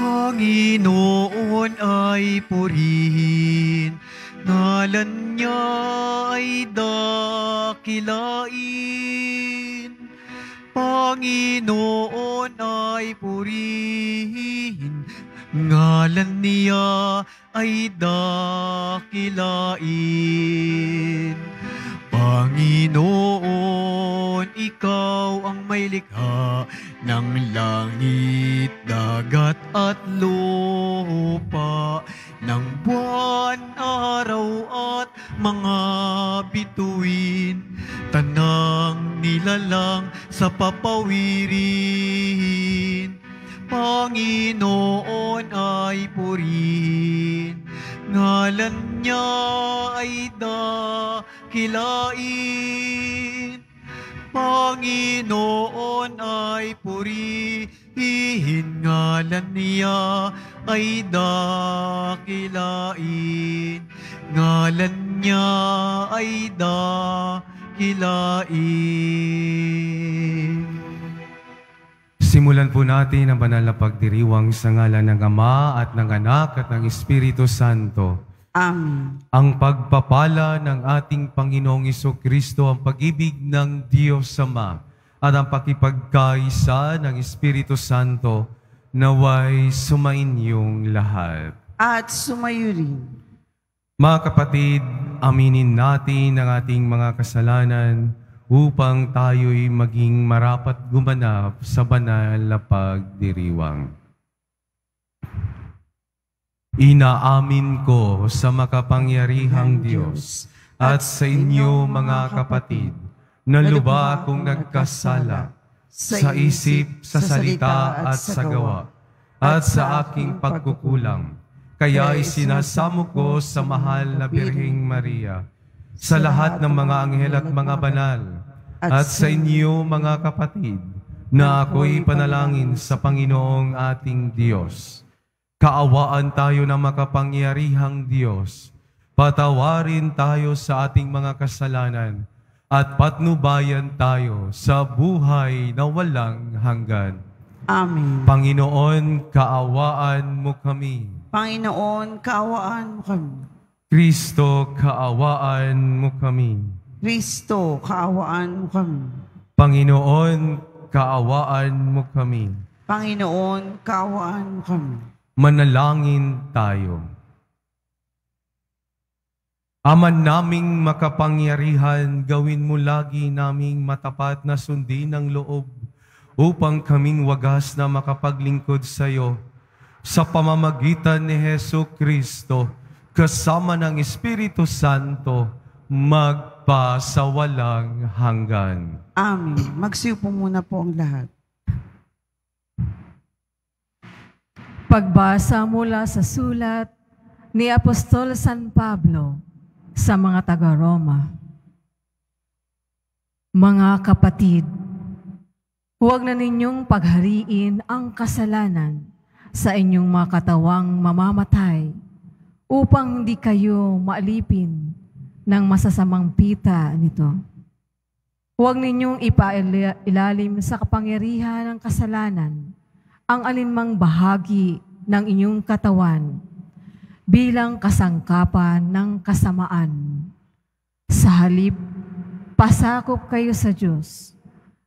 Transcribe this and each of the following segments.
Panginoon ay purihin, ngalan niya ay dakilain. Panginoon ay purihin, ngalan niya ay dakilain. Panginoon, ikaw ang may likha ng langit, dagat at lupa, ng buwan, araw at mga bituin, tanang nilalang sa papawirin. Panginoon ay purihin, ngalan niya ay dakilain. Panginoon ay purihin, ngalan niya ay dakilain. Ngalan niya ay dakilain. Simulan po natin ang banal na pagdiriwang sa ngalan ng Ama at ng Anak at ng Espiritu Santo. Amen. Ang pagpapala ng ating Panginoong Jesucristo, ang pag-ibig ng Diyos Ama at ang pakipagkaisa ng Espiritu Santo naway sumainyong lahat. At sumayo rin. Mga kapatid, aminin natin ang ating mga kasalanan upang tayo'y maging marapat gumanap sa banal na pagdiriwang. Inaamin ko sa makapangyarihang Diyos at sa inyo mga kapatid na lubha akong nagkasala sa isip, sa salita at sa gawa at sa aking pagkukulang. Kaya isinasamo ko sa mahal na Birheng Maria, sa lahat ng mga anghel at mga banal, at sa inyo mga kapatid, na ako'y panalangin sa Panginoong ating Diyos. Kaawaan tayo ng makapangyarihang Diyos, patawarin tayo sa ating mga kasalanan, at patnubayan tayo sa buhay na walang hanggan. Amen. Panginoon, kaawaan mo kami. Panginoon, kaawaan mo kami. Kristo, kaawaan mo kami. Kristo, kaawaan mo kami. Panginoon, kaawaan mo kami. Panginoon, kaawaan mo kami. Manalangin tayo. Ama naming makapangyarihan, gawin mo lagi naming matapat na sundin ang loob upang kaming wagas na makapaglingkod sa iyo sa pamamagitan ni Jesucristo kasama ng Espiritu Santo magpasawalang hanggan. Amen. Magsiupo muna po ang lahat. Pagbasa mula sa sulat ni Apostol San Pablo sa mga taga-Roma. Mga kapatid, huwag na ninyong paghariin ang kasalanan sa inyong mga katawang mamamatay upang hindi kayo maalipin ng masasamang pita nito. Huwag ninyong ipailalim sa kapangyarihan ng kasalanan ang alinmang bahagi ng inyong katawan bilang kasangkapan ng kasamaan. Sa halip, pasakop kayo sa Diyos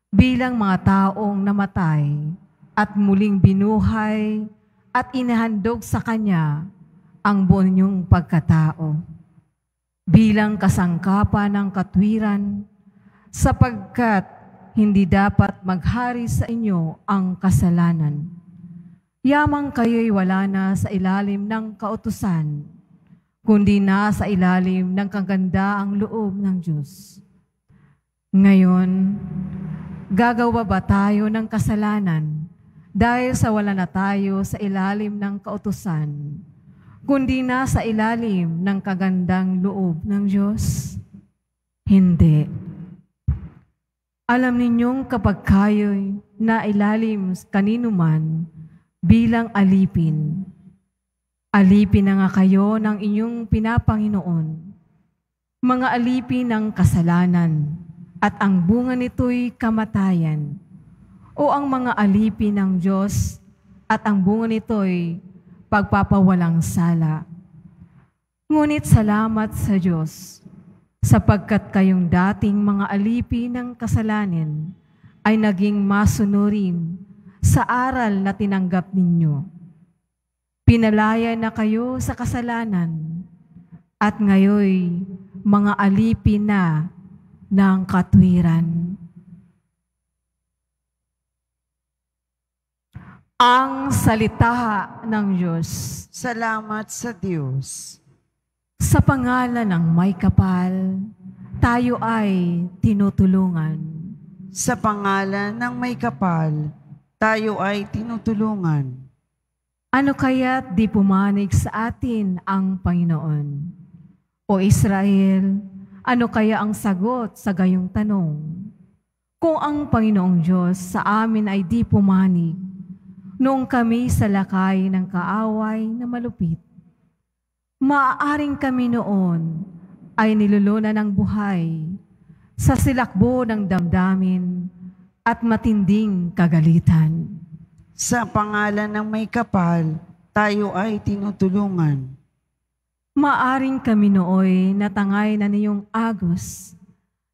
bilang mga taong namatay at muling binuhay at inahandog sa Kanya ang buong inyong pagkatao bilang kasangkapan ng katwiran, sapagkat hindi dapat maghari sa inyo ang kasalanan. Yamang kayo'y wala na sa ilalim ng kautusan, kundi na sa ilalim ng kagandaang loob ng Diyos. Ngayon, gagawa ba tayo ng kasalanan dahil sa wala na tayo sa ilalim ng kautusan, kundi na sa ilalim ng kagandang loob ng Diyos? Hindi. Alam ninyong kapag kayo'y nailalim kanino man bilang alipin, alipin na nga kayo ng inyong pinapanginoon, mga alipin ng kasalanan, at ang bunga nito'y kamatayan, o ang mga alipin ng Diyos at ang bunga nito'y pagpapawalang sala. Ngunit salamat sa Diyos, sapagkat kayong dating mga alipin ng kasalanan ay naging masunurin sa aral na tinanggap ninyo. Pinalaya na kayo sa kasalanan at ngayoy mga alipin na ng katwiran. Ang salita ng Diyos. Salamat sa Diyos. Sa pangalan ng may kapal, tayo ay tinutulungan. Sa pangalan ng may kapal, tayo ay tinutulungan. Ano kaya't di pumanig sa atin ang Panginoon? O Israel, ano kaya ang sagot sa gayong tanong? Kung ang Panginoong Diyos sa amin ay di pumanig, noong kami sa lakay ng kaaway na malupit, maaaring kami noon ay nilulunan ng buhay sa silakbo ng damdamin at matinding kagalitan. Sa pangalan ng may kapal, tayo ay tinutulungan. Maaring kami nooy natangay na niyong agos,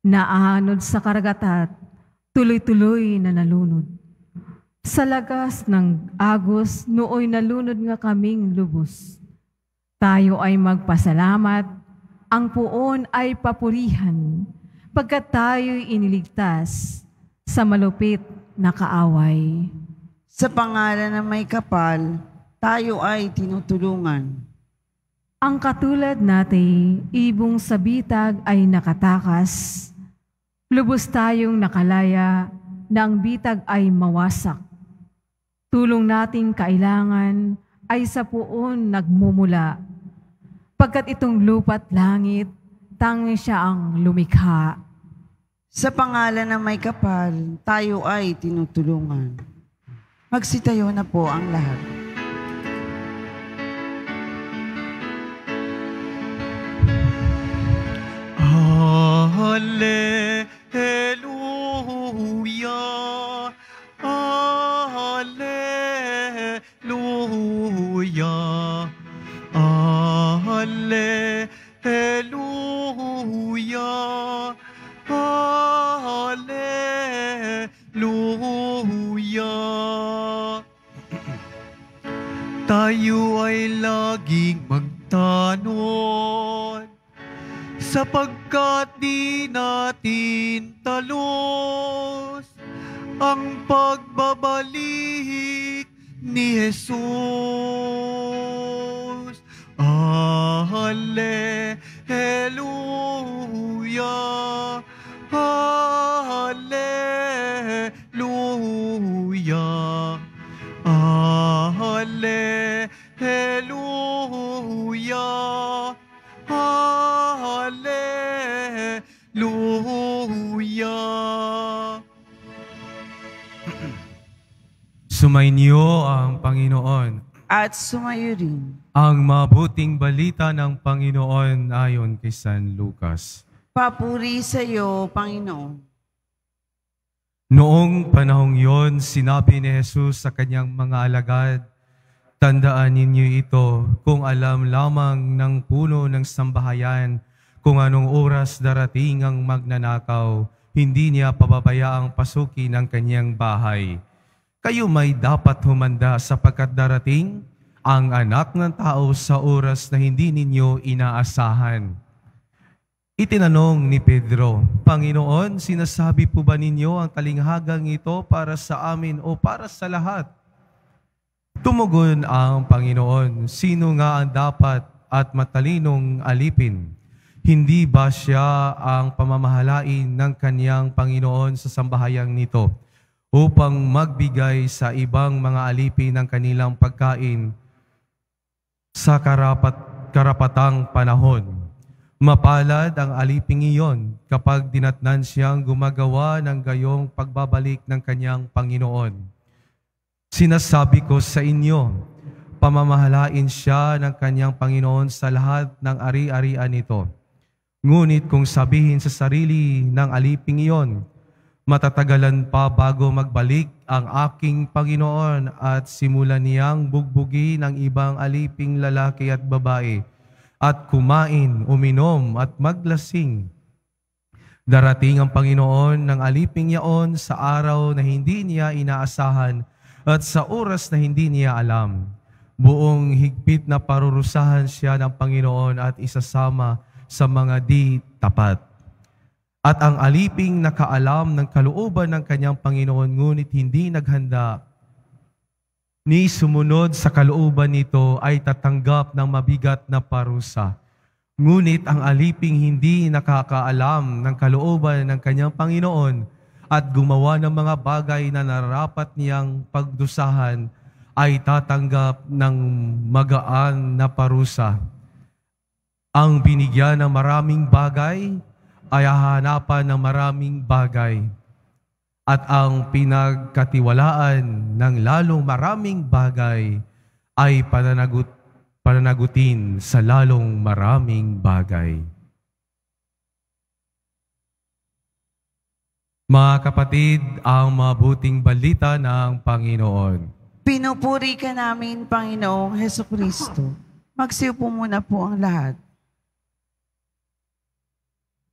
naanod sa karagatat, tuloy-tuloy na nalunod. Sa lagas ng agos, nooy nalunod nga kaming lubos. Tayo ay magpasalamat, ang puon ay papurihan, pagkat tayo'y iniligtas sa malupit na kaaway. Sa pangalan ng may kapal, tayo ay tinutulungan. Ang katulad natin, ibong sa bitag ay nakatakas. Lubos tayong nakalaya na ang bitag ay mawasak. Tulong nating kailangan ay sa puon nagmumula. Pagkat itong lupa't langit, tanging siya ang lumikha. Sa pangalan ng may kapal, tayo ay tinutulungan. Magsitayo na po ang lahat. Hallelujah, Hallelujah, Hallelujah, Hallelujah. Tayo ay laging magtanod, sapagkat di natin talos ang pagbabalik ni Jesus. Hallelujah, Hallelujah, Hallelujah, Hallelujah. Sumainyo ang Panginoon. At sumayo rin. Ang mabuting balita ng Panginoon ayon kay San Lucas. Papuri sa iyo, Panginoon. Noong panahong yon, sinabi ni Jesus sa kanyang mga alagad, "Tandaan ninyo ito, kung alam lamang ng puno ng sambahayan kung anong oras darating ang magnanakaw, hindi niya pababayaang pasukin ang kanyang bahay. Kayo may dapat humanda sapagkat darating ang anak ng tao sa oras na hindi ninyo inaasahan." Itinanong ni Pedro, "Panginoon, sinasabi po ba ninyo ang talinghagang ito para sa amin o para sa lahat?" Tumugon ang Panginoon, "Sino nga ang dapat at matalinong alipin? Hindi ba siya ang pamamahalain ng kaniyang Panginoon sa sambahayang nito upang magbigay sa ibang mga alipin ng kanilang pagkain sa karapatang panahon? Mapalad ang aliping iyon kapag dinatnan siyang gumagawa ng gayong pagbabalik ng kanyang Panginoon. Sinasabi ko sa inyo, pamamahalain siya ng kanyang Panginoon sa lahat ng ari-arian nito. Ngunit kung sabihin sa sarili ng aliping iyon, Matatagalan pa bago magbalik ang aking Panginoon at simulan niyang bugbugin ang ibang aliping lalaki at babae at kumain, uminom at maglasing. Darating ang Panginoon ng aliping yaon sa araw na hindi niya inaasahan at sa oras na hindi niya alam. Buong higpit na parurusahan siya ng Panginoon at isasama sa mga di tapat. At ang aliping nakaalam ng kalooban ng kanyang Panginoon ngunit hindi naghanda, ni sumunod sa kalooban nito ay tatanggap ng mabigat na parusa. Ngunit ang aliping hindi nakakaalam ng kalooban ng kanyang Panginoon at gumawa ng mga bagay na nararapat niyang pagdusahan ay tatanggap ng magaan na parusa. Ang binigyan ng maraming bagay ay hahanapan ng maraming bagay. At ang pinagkatiwalaan ng lalong maraming bagay ay pananagutin sa lalong maraming bagay. Mga kapatid, ang mabuting balita ng Panginoon. Pinupuri ka namin, Panginoong Hesukristo. Magsiupo muna po ang lahat.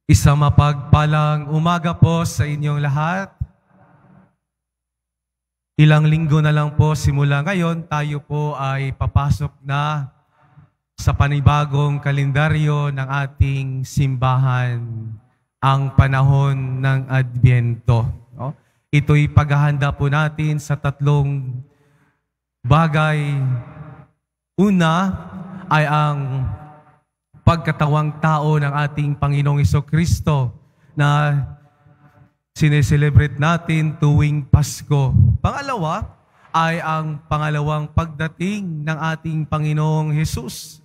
Isang mapagpalang umaga po sa inyong lahat. Ilang linggo na lang po simula ngayon, tayo po ay papasok na sa panibagong kalendaryo ng ating simbahan, ang panahon ng Adbyento. No? Ito'y paghahanda po natin sa tatlong bagay. Una ay ang pagkatawang tao ng ating Panginoong Hesukristo na sineselebrate natin tuwing Pasko. Pangalawa ay ang pangalawang pagdating ng ating Panginoong Hesus.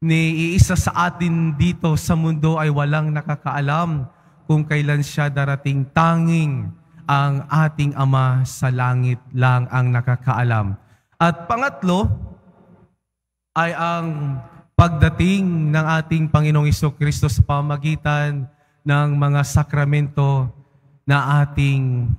Ni iisa sa atin dito sa mundo ay walang nakakaalam kung kailan siya darating. Tanging ang ating Ama sa langit lang ang nakakaalam. At pangatlo ay ang pagdating ng ating Panginoong Hesukristo sa pamamagitan ng mga sakramento na ating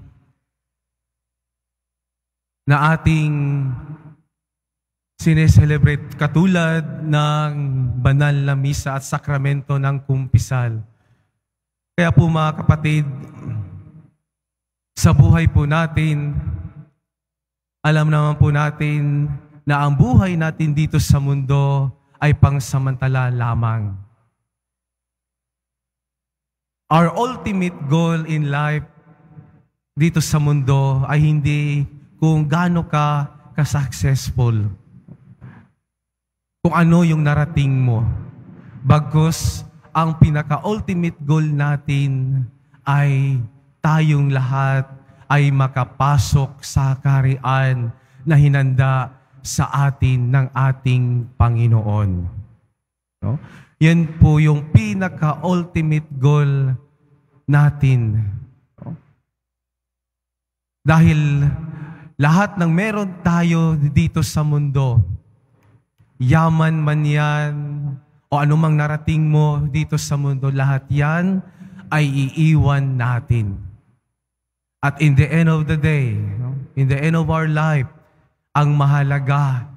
sineselebrate, katulad ng banal na misa at sakramento ng kumpisal. Kaya po mga kapatid, sa buhay po natin, alam naman po natin na ang buhay natin dito sa mundo ay pangsamantala lamang. Our ultimate goal in life dito sa mundo ay hindi kung gaano ka ka-successful, kung ano yung narating mo. Bagkus, ang pinaka-ultimate goal natin ay tayong lahat ay makapasok sa kaharian na hinanda sa atin ng ating Panginoon. No? Yan po yung pinaka-ultimate goal natin. No? Dahil lahat ng meron tayo dito sa mundo, yaman man yan, o anumang narating mo dito sa mundo, lahat yan ay iiwan natin. At in the end of the day, no? In the end of our life, ang mahalaga,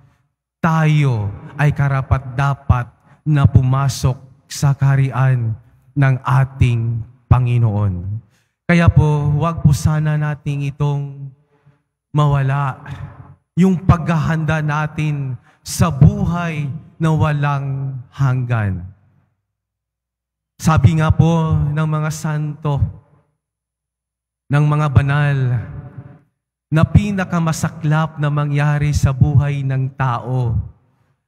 tayo ay karapat-dapat na pumasok sa kaharian ng ating Panginoon. Kaya po, huwag po sana nating itong mawala yung paghahanda natin sa buhay na walang hanggan. Sabi nga po ng mga santo, ng mga banal, na pinakamasaklap na mangyari sa buhay ng tao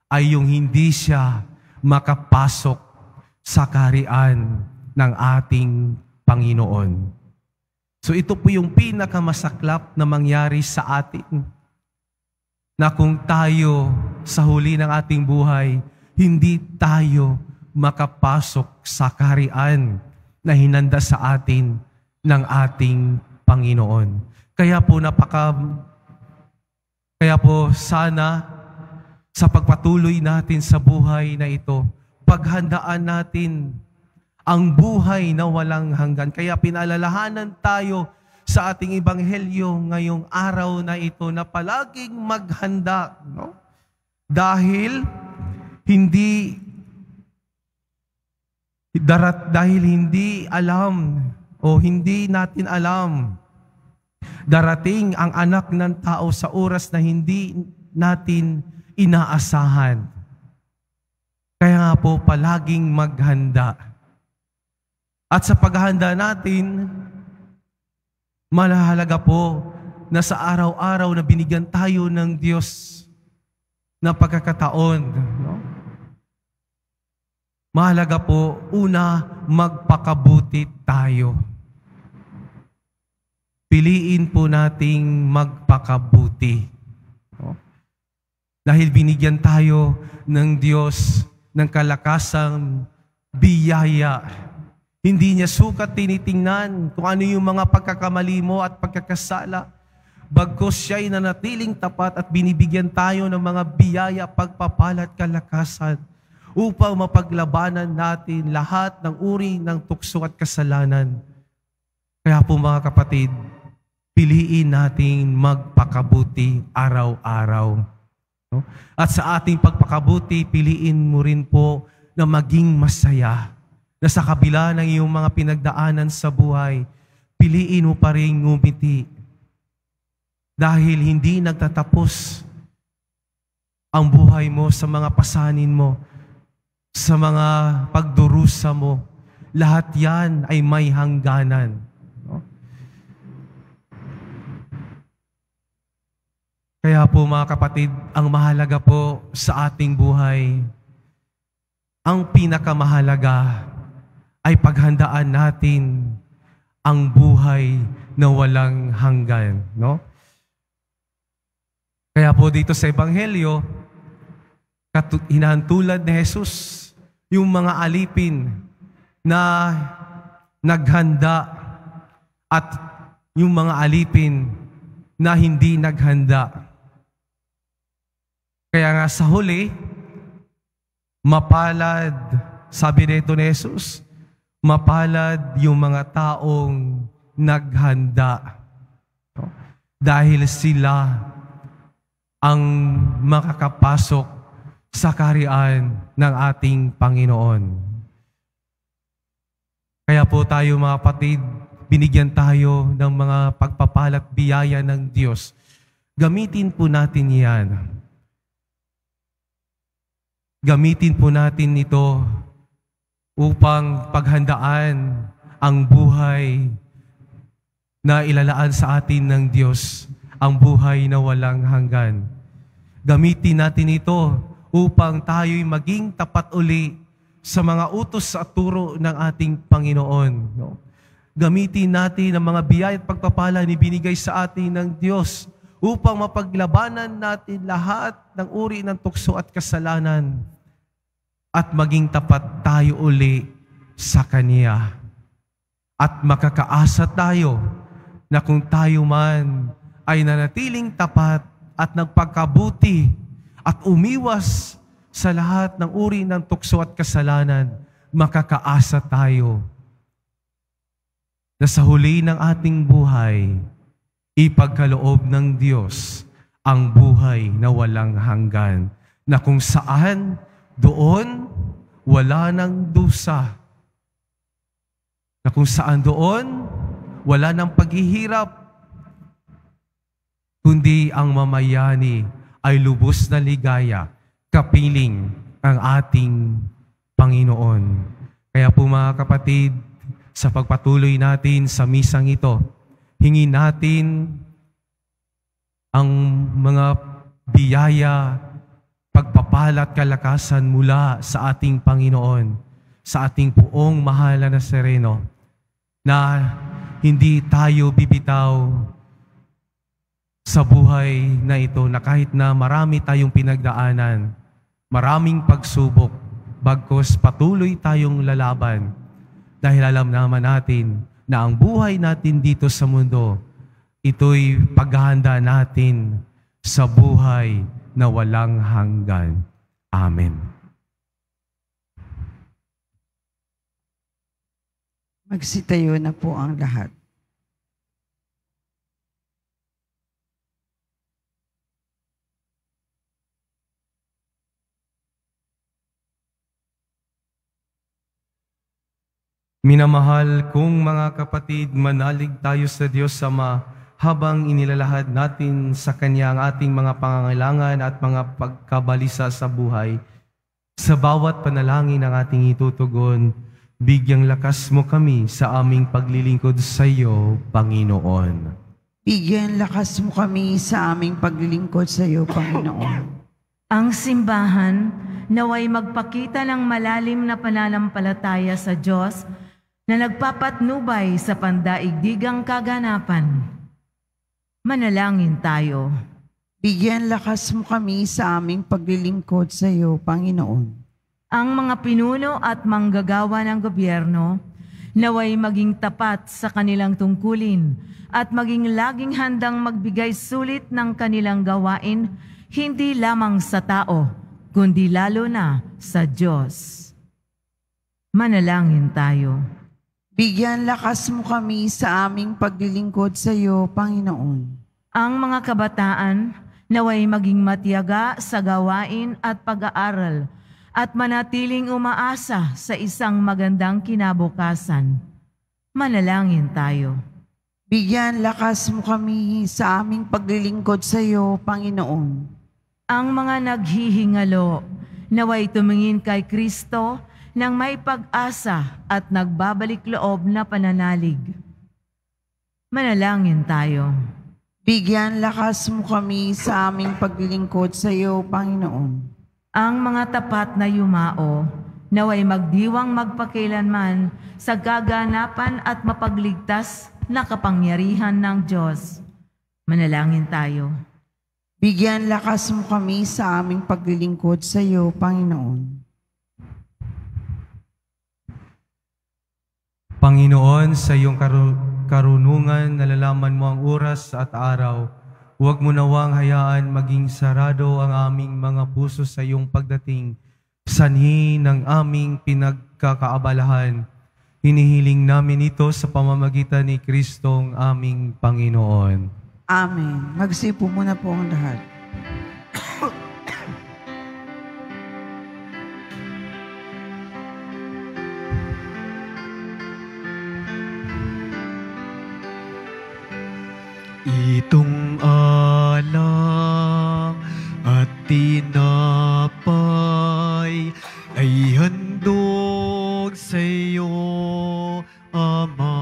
ay yung hindi siya makapasok sa kaharian ng ating Panginoon. So ito po yung pinakamasaklap na mangyari sa atin, na kung tayo sa huli ng ating buhay, hindi tayo makapasok sa kaharian na hinanda sa atin ng ating Panginoon. Kaya po sana sa pagpatuloy natin sa buhay na ito, paghandaan natin ang buhay na walang hanggan. Kaya pinalalahanan tayo sa ating ebanghelyo ngayong araw na ito na palaging maghanda, no? Dahil hindi alam o hindi natin alam, darating ang anak ng tao sa oras na hindi natin inaasahan. Kaya nga po, palaging maghanda. At sa paghahanda natin, mahalaga po na sa araw-araw na binigyan tayo ng Diyos na pagkakataon, no? Mahalaga po, una, magpakabuti tayo. Piliin po nating magpakabuti. No? Dahil binigyan tayo ng Diyos ng kalakasang biyaya. Hindi niya sukat tinitingnan kung ano yung mga pagkakamali mo at pagkakasala. Bagkus siya'y nanatiling tapat at binibigyan tayo ng mga biyaya, pagpapala at kalakasan upang mapaglabanan natin lahat ng uri ng tukso at kasalanan. Kaya po mga kapatid, piliin natin magpakabuti araw-araw. No? At sa ating pagpakabuti, piliin mo rin po na maging masaya. Na sa kabila ng iyong mga pinagdaanan sa buhay, piliin mo pa rin ngumiti. Dahil hindi nagtatapos ang buhay mo sa mga pasanin mo, sa mga pagdurusa mo. Lahat yan ay may hangganan. No? Kaya po mga kapatid, ang mahalaga po sa ating buhay, ang pinakamahalaga ay paghandaan natin ang buhay na walang hanggan. No? Kaya po dito sa Ebanghelyo, hinahantulad ni Jesus yung mga alipin na naghanda at yung mga alipin na hindi naghanda. Kaya nga sa huli, mapalad, sabi nito ni Jesus, mapalad yung mga taong naghanda. Dahil sila ang makakapasok sa kaharian ng ating Panginoon. Kaya po tayo mga kapatid, binigyan tayo ng mga pagpapalat biyaya ng Diyos. Gamitin po natin yan. Gamitin po natin ito upang paghandaan ang buhay na ilalaan sa atin ng Diyos, ang buhay na walang hanggan. Gamitin natin ito upang tayo'y maging tapat uli sa mga utos at turo ng ating Panginoon. No? Gamitin natin ang mga biyaya at pagpapala ni binigay sa atin ng Diyos upang mapaglabanan natin lahat ng uri ng tukso at kasalanan at maging tapat tayo uli sa Kanya. At makakaasa tayo na kung tayo man ay nanatiling tapat at nagpagkabuti at umiwas sa lahat ng uri ng tukso at kasalanan, makakaasa tayo na sa huli ng ating buhay, ipagkaloob ng Diyos ang buhay na walang hanggan, na kung saan doon wala ng dusa, na kung saan doon wala ng paghihirap, kundi ang mamayani ay lubos na ligaya, kapiling ang ating Panginoon. Kaya po mga kapatid, sa pagpatuloy natin sa misang ito, hingin natin ang mga biyaya, pagpapala at kalakasan mula sa ating Panginoon, sa ating poong mahal na Nazareno, na hindi tayo bibitaw sa buhay na ito, na kahit na marami tayong pinagdaanan, maraming pagsubok, bagkus patuloy tayong lalaban dahil alam naman natin na ang buhay natin dito sa mundo, ito'y paghahanda natin sa buhay na walang hanggan. Amen. Magsitayo na po ang lahat. Minamahal kong mga kapatid, manalig tayo sa Diyos Ama habang inilalahad natin sa Kanya ang ating mga pangangailangan at mga pagkabalisa sa buhay. Sa bawat panalangin ng ating itutugon, bigyang lakas mo kami sa aming paglilingkod sa iyo, Panginoon. Bigyan lakas mo kami sa aming paglilingkod sa iyo, Panginoon. Ang simbahan naway magpakita ng malalim na pananampalataya sa Diyos na nagpapatnubay sa pandaigdigang kaganapan. Manalangin tayo. Bigyan lakas mo kami sa aming paglilingkod sa iyo, Panginoon. Ang mga pinuno at manggagawa ng gobyerno naway maging tapat sa kanilang tungkulin at maging laging handang magbigay sulit ng kanilang gawain, hindi lamang sa tao, kundi lalo na sa Diyos. Manalangin tayo. Bigyan lakas mo kami sa aming paglilingkod sa iyo, Panginoon. Ang mga kabataan naway maging matiyaga sa gawain at pag-aaral at manatiling umaasa sa isang magandang kinabukasan. Manalangin tayo. Bigyan lakas mo kami sa aming paglilingkod sa iyo, Panginoon. Ang mga naghihingalo naway tumingin kay Kristo nang may pag-asa at nagbabalik loob na pananalig. Manalangin tayo. Bigyan lakas mo kami sa aming paglilingkod sa iyo, Panginoon. Ang mga tapat na yumao naway magdiwang magpakilanman sa gaganapan at mapagligtas na kapangyarihan ng Diyos. Manalangin tayo. Bigyan lakas mo kami sa aming paglilingkod sa iyo, Panginoon. Panginoon, sa iyong karunungan, nalalaman mo ang oras at araw. Huwag mo nawang hayaan maging sarado ang aming mga puso sa iyong pagdating. Sanhi ng aming pinagkakaabalahan. Hinihiling namin ito sa pamamagitan ni Kristong aming Panginoon. Amen. Magsipo muna po ang lahat. Itong alak at tinapay ay handog sa iyo, Ama.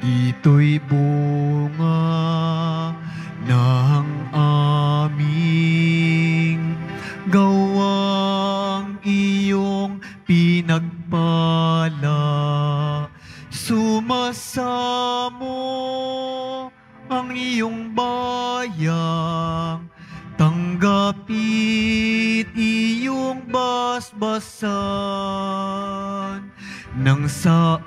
Ito'y bunga ng aming gawang iyong pinagpala. Sumasamo ang iyong bayang, tanggapit iyong basbasan, nang sa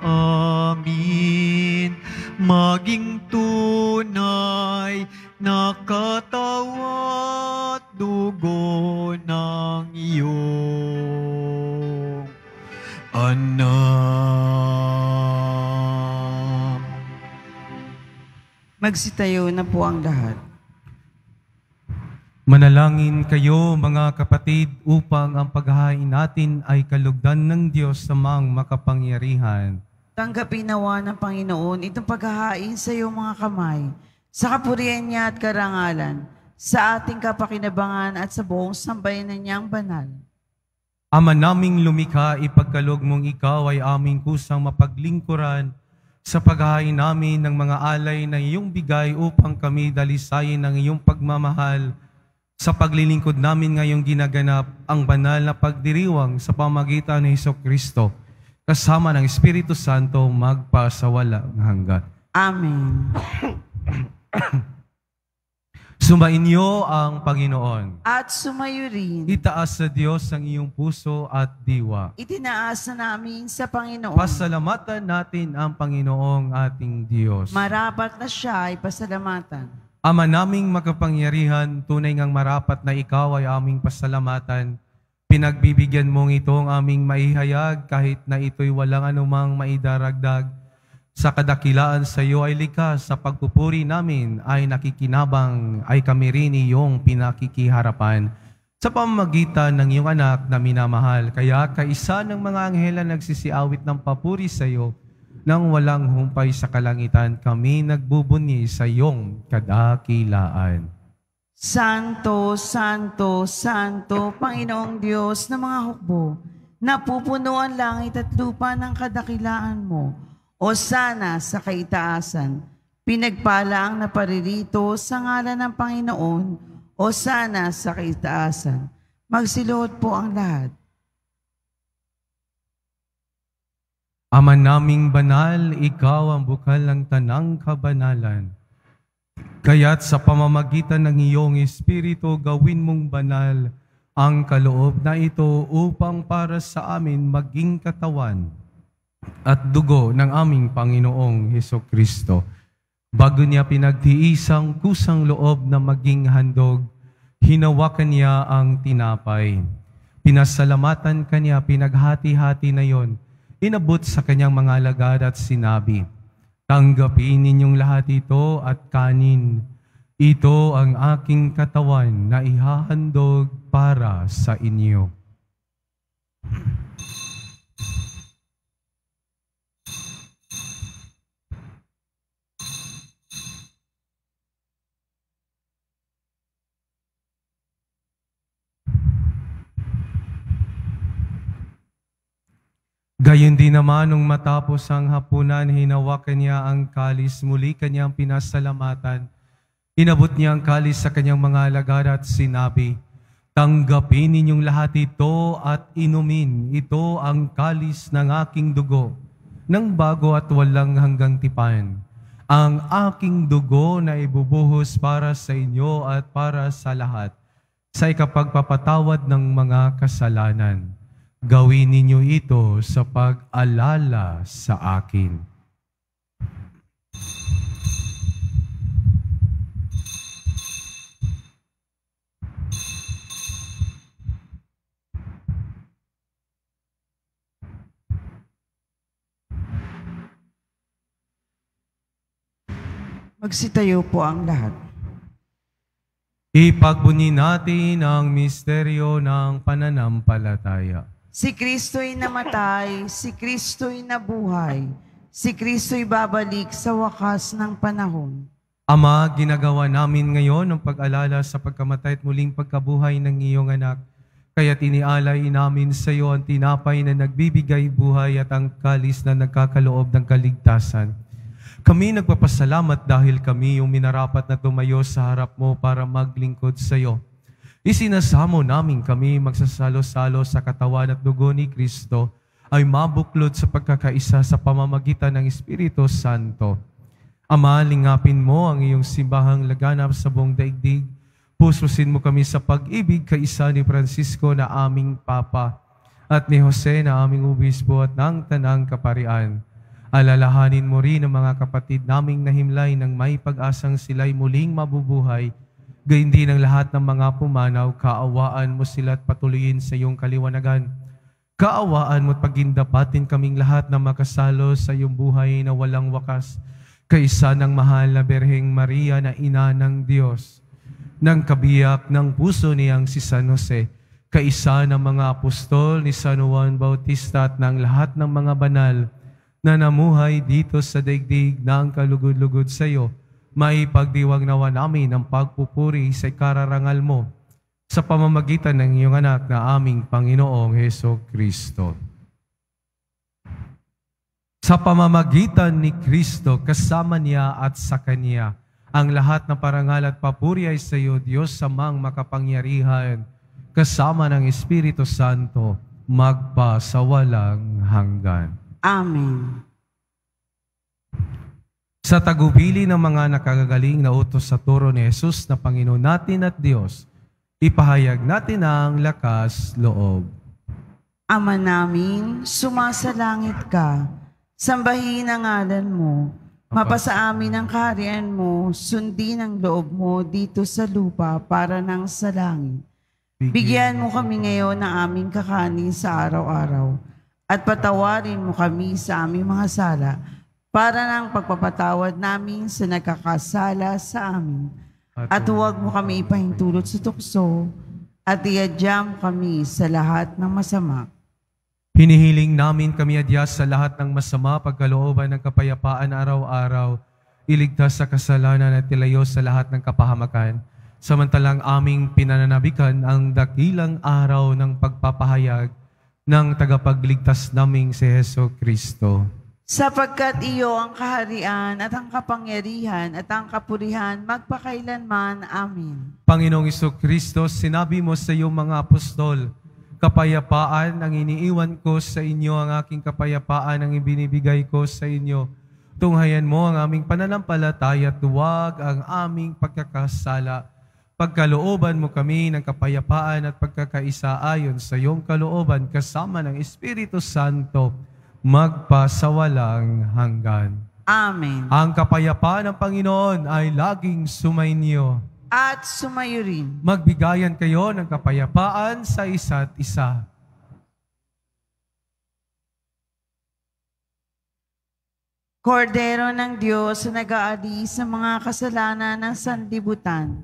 amin maging tunay na katawan at dugo ng iyong anak. Magsitayo na po ang lahat. Manalangin kayo mga kapatid upang ang paghahain natin ay kalugdan ng Diyos sa mga makapangyarihan. Tanggapin nawa ng Panginoon itong paghahain sa iyong mga kamay, sa kapurihan niya at karangalan, sa ating kapakinabangan at sa buong sambayanan niyang banal. Ama naming lumikha, ipagkaloob mong ikaw ay aming kusang mapaglingkuran sa paghahain namin ng mga alay na iyong bigay upang kami dalisayin ng iyong pagmamahal. Sa paglilingkod namin ngayong ginaganap ang banal na pagdiriwang sa pamagitan ni Hesukristo, kasama ng Espiritu Santo magpasawalang hanggan. Amen. Sumainyo ang Panginoon. At sumayo rin. Itaas sa Diyos ang iyong puso at diwa. Itinaas na namin sa Panginoon. Pasalamatan natin ang Panginoong ating Diyos. Marapat na siya ay pasalamatan. Ama naming makapangyarihan, tunay ngang marapat na ikaw ay aming pasalamatan. Pinagbibigyan mong itong aming maihayag kahit na ito'y walang anumang maidaragdag. Sa kadakilaan sa iyo ay likas, sa pagpupuri namin ay nakikinabang, ay kami rin iyong pinakikiharapan. sa pamamagitan ng iyong anak na minamahal. Kaya kaisa ng mga anghel na nagsisiawit ng papuri sa iyo, nang walang humpay sa kalangitan, kami nagbubunyi sa iyong kadakilaan. Santo, Santo, Santo, Panginoong Diyos ng mga hukbo, napupuno ang langit at lupa ng kadakilaan mo. O sana sa kaitaasan, pinagpala ang naparirito sa ngalan ng Panginoon. O sana sa kaitaasan, magsiluhod po ang lahat. Ama naming banal, ikaw ang bukal ng tanang kabanalan. Kaya't sa pamamagitan ng iyong Espiritu, gawin mong banal ang kaloob na ito upang para sa amin maging katawan at dugo ng aming Panginoong Hesukristo. Bago niya pinagtiisang kusang loob na maging handog, hinawakan niya ang tinapay. Pinasalamatan kanya, pinaghati-hati na yon. Inabot sa kanyang mga alagad at sinabi, tanggapin ninyong lahat ito at kanin. Ito ang aking katawan na ihahandog para sa inyo. Gayon din naman nung matapos ang hapunan, hinawakan niya ang kalis, muli kanyang pinasalamatan. Inabot niya ang kalis sa kanyang mga alagad at sinabi, tanggapin ninyong lahat ito at inumin. Ito ang kalis ng aking dugo, ng bago at walang hanggang tipan. Ang aking dugo na ibubuhos para sa inyo at para sa lahat, sa ikapagpapatawad ng mga kasalanan. Gawin ninyo ito sa pag-alala sa akin. Magsitayo po ang lahat. Ipagbunyi natin ang misteryo ng pananampalataya. Si Kristo'y namatay, si Kristo'y nabuhay, si Kristo'y babalik sa wakas ng panahon. Ama, ginagawa namin ngayon ang pag-alala sa pagkamatay at muling pagkabuhay ng iyong anak. Kaya tinialay namin sa iyo ang tinapay na nagbibigay buhay at ang kalis na nagkakaloob ng kaligtasan. Kami nagpapasalamat dahil kami yung minarapat na tumayo sa harap mo para maglingkod sa iyo. Isinasamo namin kami magsasalo-salo sa katawan at dugo ni Kristo ay mabuklod sa pagkakaisa sa pamamagitan ng Espiritu Santo. Ama, lingapin mo ang iyong simbahang laganap sa buong daigdig. Pususin mo kami sa pag-ibig kaisa ni Francisco na aming Papa at ni Jose na aming Obispo at ng Tanang Kaparian. Alalahanin mo rin ang mga kapatid naming nahimlay ng may pag-asang sila'y muling mabubuhay. Gayon din ang lahat ng mga pumanaw, kaawaan mo sila at patuloyin sa iyong kaliwanagan. Kaawaan mo at pagindapatin kaming lahat na makasalo sa iyong buhay na walang wakas, kaisa ng mahal na Birheng Maria na ina ng Diyos, ng kabiyak ng puso niyang si San Jose, kaisa ng mga apostol ni San Juan Bautista at ng lahat ng mga banal na namuhay dito sa daigdig na ang kalugod-lugod sa iyo, maipagdiwang nawa namin ang pagpupuri sa ikararangal mo sa pamamagitan ng iyong anak na aming Panginoong Hesukristo. Sa pamamagitan ni Kristo, kasama niya at sa Kanya, ang lahat ng parangal at papuri ay sa iyo, Diyos Amang makapangyarihan, kasama ng Espiritu Santo, magpa sa walang hanggan. Amen. Sa tagubili ng mga nakagagaling na utos sa turo ni Jesus na Panginoon natin at Diyos, ipahayag natin ang lakas loob. Ama namin, sumasalangit ka, sambahin ang ngalan mo, mapasa amin ang kaharian mo, sundin ang loob mo dito sa lupa para nang sa langit. Bigyan mo kami ngayon ng aming kakanin sa araw-araw, at patawarin mo kami sa aming mga sala, para ng pagpapatawad namin sa nagkakasala sa amin. At huwag mo kami ipahintulot sa tukso, at iadya mo kami sa lahat ng masama. Hinihiling namin kami adya sa lahat ng masama, pagkalooban ng kapayapaan araw-araw, iligtas sa kasalanan at ilayo sa lahat ng kapahamakan, samantalang aming pinananabikan ang dakilang araw ng pagpapahayag ng tagapagligtas naming si Heso Kristo. Sapagkat iyo ang kaharian at ang kapangyarihan at ang kapurihan magpakailanman. Amen. Panginoong Kristo, sinabi mo sa iyong mga apostol, kapayapaan ang iniiwan ko sa inyo, ang aking kapayapaan ang ibinibigay ko sa inyo. Tunghayan mo ang aming pananampalataya at huwag ang aming pagkakasala. Pagkalooban mo kami ng kapayapaan at pagkakaisa ayon sa iyong kalooban kasama ng Espiritu Santo, magpasawalang hanggan. Amen. Ang kapayapaan ng Panginoon ay laging sumainyo. At sumayo rin. Magbigayan kayo ng kapayapaan sa isa't isa. Kordero ng Diyos na nag-aalis sa mga kasalanan ng sanlibutan,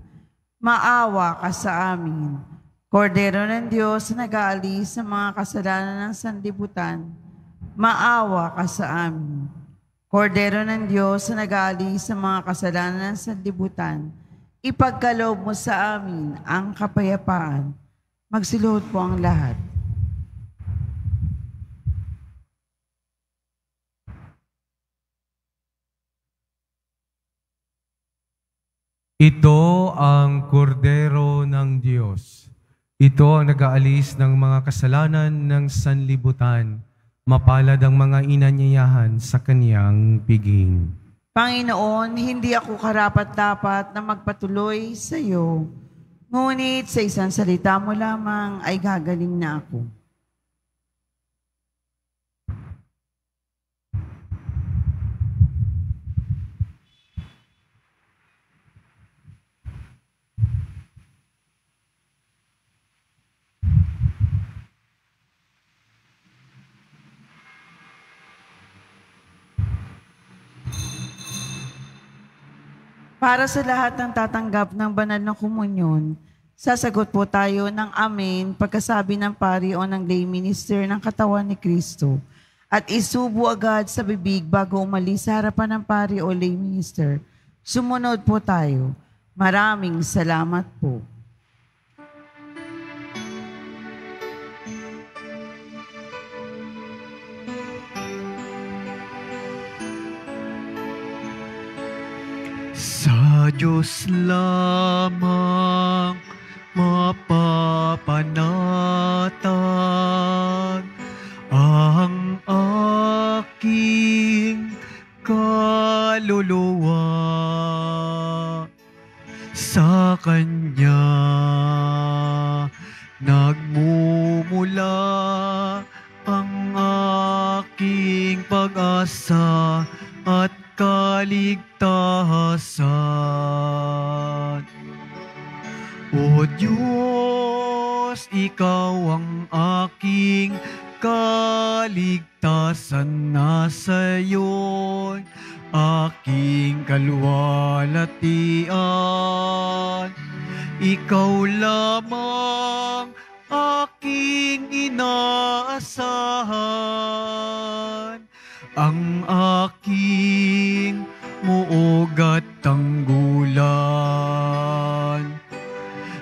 maawa ka sa amin. Kordero ng Diyos na nag-aalis sa mga kasalanan ng sanlibutan, maawa ka sa amin. Kordero ng Diyos na nag-aalis sa mga kasalanan ng sanlibutan, ipagkaloob mo sa amin ang kapayapaan. Magsiluhod po ang lahat. Ito ang kordero ng Diyos. Ito ang nag-aalis ng mga kasalanan ng sanlibutan. Mapalad ang mga inanyayahan sa kaniyang piging. Panginoon, hindi ako karapat-dapat na magpatuloy sa iyo. Ngunit sa isang salita mo lamang ay gagaling na ako. Para sa lahat ng tatanggap ng banal na komunyon, sasagot po tayo ng amen pagkasabi ng pari o ng lay minister ng katawan ni Kristo at isubo agad sa bibig bago umalis sa harapan ng pari o lay minister. Sumunod po tayo. Maraming salamat po. Sa Diyos lamang mapapanatag ang aking kaluluwa. Sa Kanya nagmumula ang aking pag-asa at kaligtasan. O Diyos, Ikaw ang aking kaligtasan, nasa iyo'y aking kaluwalhatian. Ikaw lamang aking inaasahan, ang aking muog at tanggulan.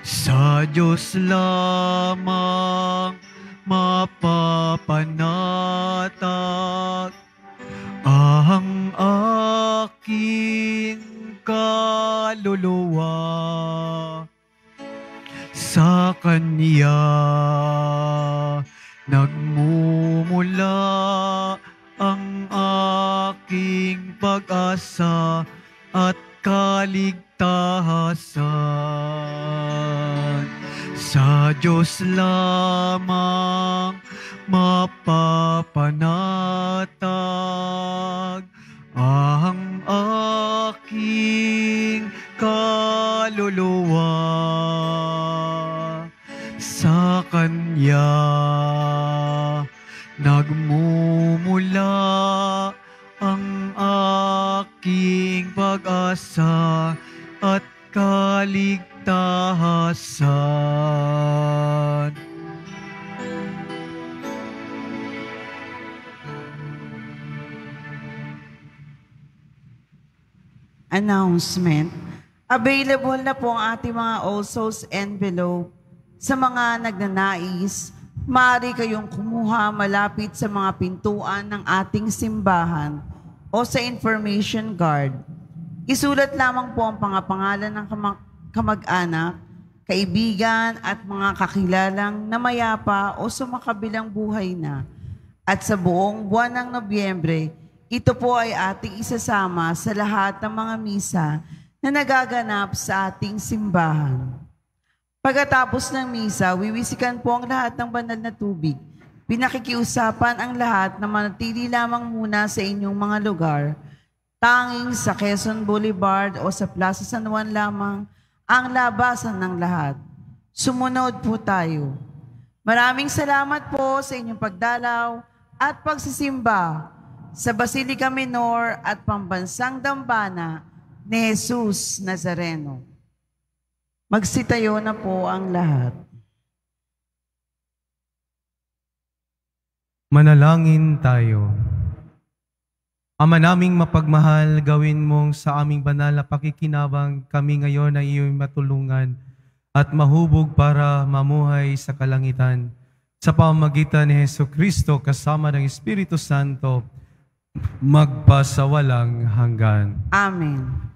Sa Diyos lamang mapapanatag ang aking kaluluwa. Sa Kanya nagmumula ang aking pag-asa at kaligtasan. Sa Diyos lamang mapapanatag ang aking kaluluwa. Sa Kanya nagmumula ang aking pag-asa at kaligtasan. announcement. Available na po ang ating mga All Souls envelope. Sa mga nagnanais, maaari kayong kumuha malapit sa mga pintuan ng ating simbahan o sa information card. Isulat lamang po ang pangalan ng kamag-anak, kaibigan at mga kakilalang namayapa o sumakabilang buhay na. At sa buong buwan ng Nobyembre, ito po ay ating isasama sa lahat ng mga misa na nagaganap sa ating simbahan. Pagkatapos ng misa, wiwisikan po ang lahat ng banal na tubig. Pinakikiusapan ang lahat na manatili lamang muna sa inyong mga lugar. Tanging sa Quezon Boulevard o sa Plaza San Juan lamang ang labasan ng lahat. Sumunod po tayo. Maraming salamat po sa inyong pagdalaw at pagsisimba sa Basilica Minor at Pambansang Dambana ni Jesus Nazareno. Magsitayo na po ang lahat. Manalangin tayo. Ama naming mapagmahal, gawin mong sa aming banal na pakikinabang kami ngayon ay iyong matulungan at mahubog para mamuhay sa kalangitan. Sa pamamagitan ni Jesucristo kasama ng Espiritu Santo, magpasawalang hanggan. Amen.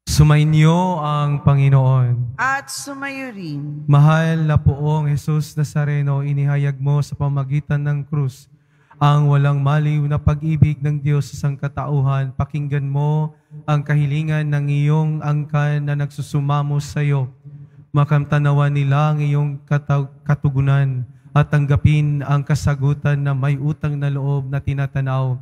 Sumainyo ang Panginoon. At sumayo rin. Mahal na poong Jesus Nazareno, inihayag mo sa pamamagitan ng krus ang walang maliw na pag-ibig ng Diyos sa sangkatauhan. Pakinggan mo ang kahilingan ng iyong angkan na nagsusumamo sa iyo. Makamtanawan nila ang iyong katugunan at tanggapin ang kasagutan na may utang na loob na tinatanaw.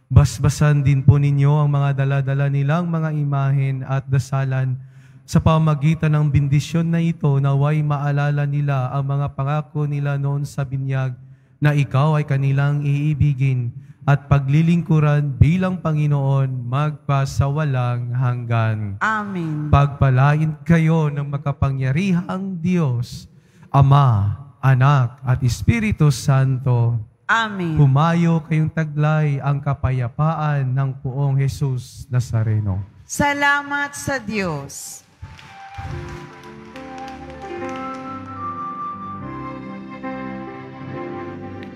Basbasan din po ninyo ang mga dala-dala nilang mga imahen at dasalan. Sa pamagitan ng bendisyon na ito, naway maalala nila ang mga pangako nila noon sa binyag na ikaw ay kanilang iibigin at paglilingkuran bilang Panginoon magpasawalang hanggan. Amen. Pagpalain kayo ng makapangyarihang Diyos, Ama, Anak at Espiritu Santo. Amen. Humayo kayong taglay ang kapayapaan ng poong Jesus Nazareno. Salamat sa Diyos.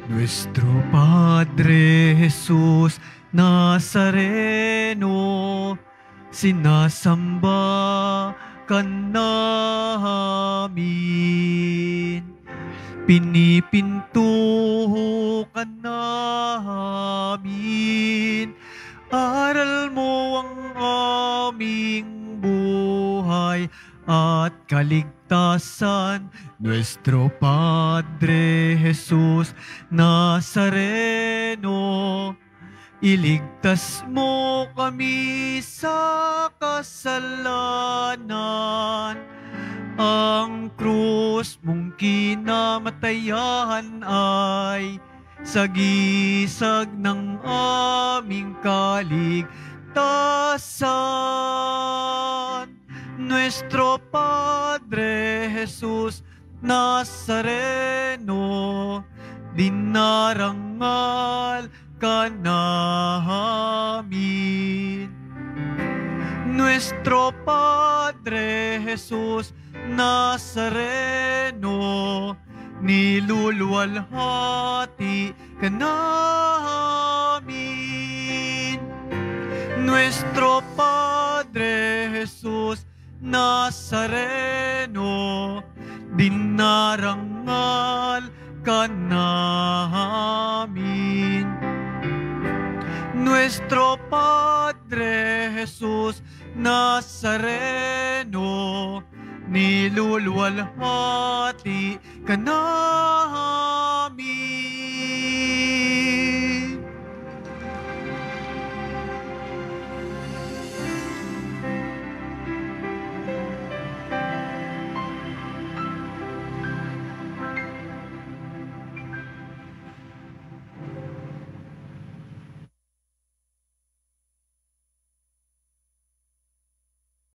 Nuestro Padre Jesus Nazareno, sinasamba ka namin. Pinipinto ka namin, aral mo ang aming buhay at kaligtasan. Nuestro Padre Jesus Nazareno, iligtas mo kami sa kasalanan. Ang krus mong kinamatayan ay sagisag ng aming kaligtasan. Nuestro Padre Jesus Nazareno, dinarangal ka namin. Nuestro Padre Jesus Nazareno, niluluwalhati ka namin. Nuestro Padre Jesus Nazareno, dinarangal ka namin. Nuestro Padre Jesus Nazareno, niluluwalhati ka namin.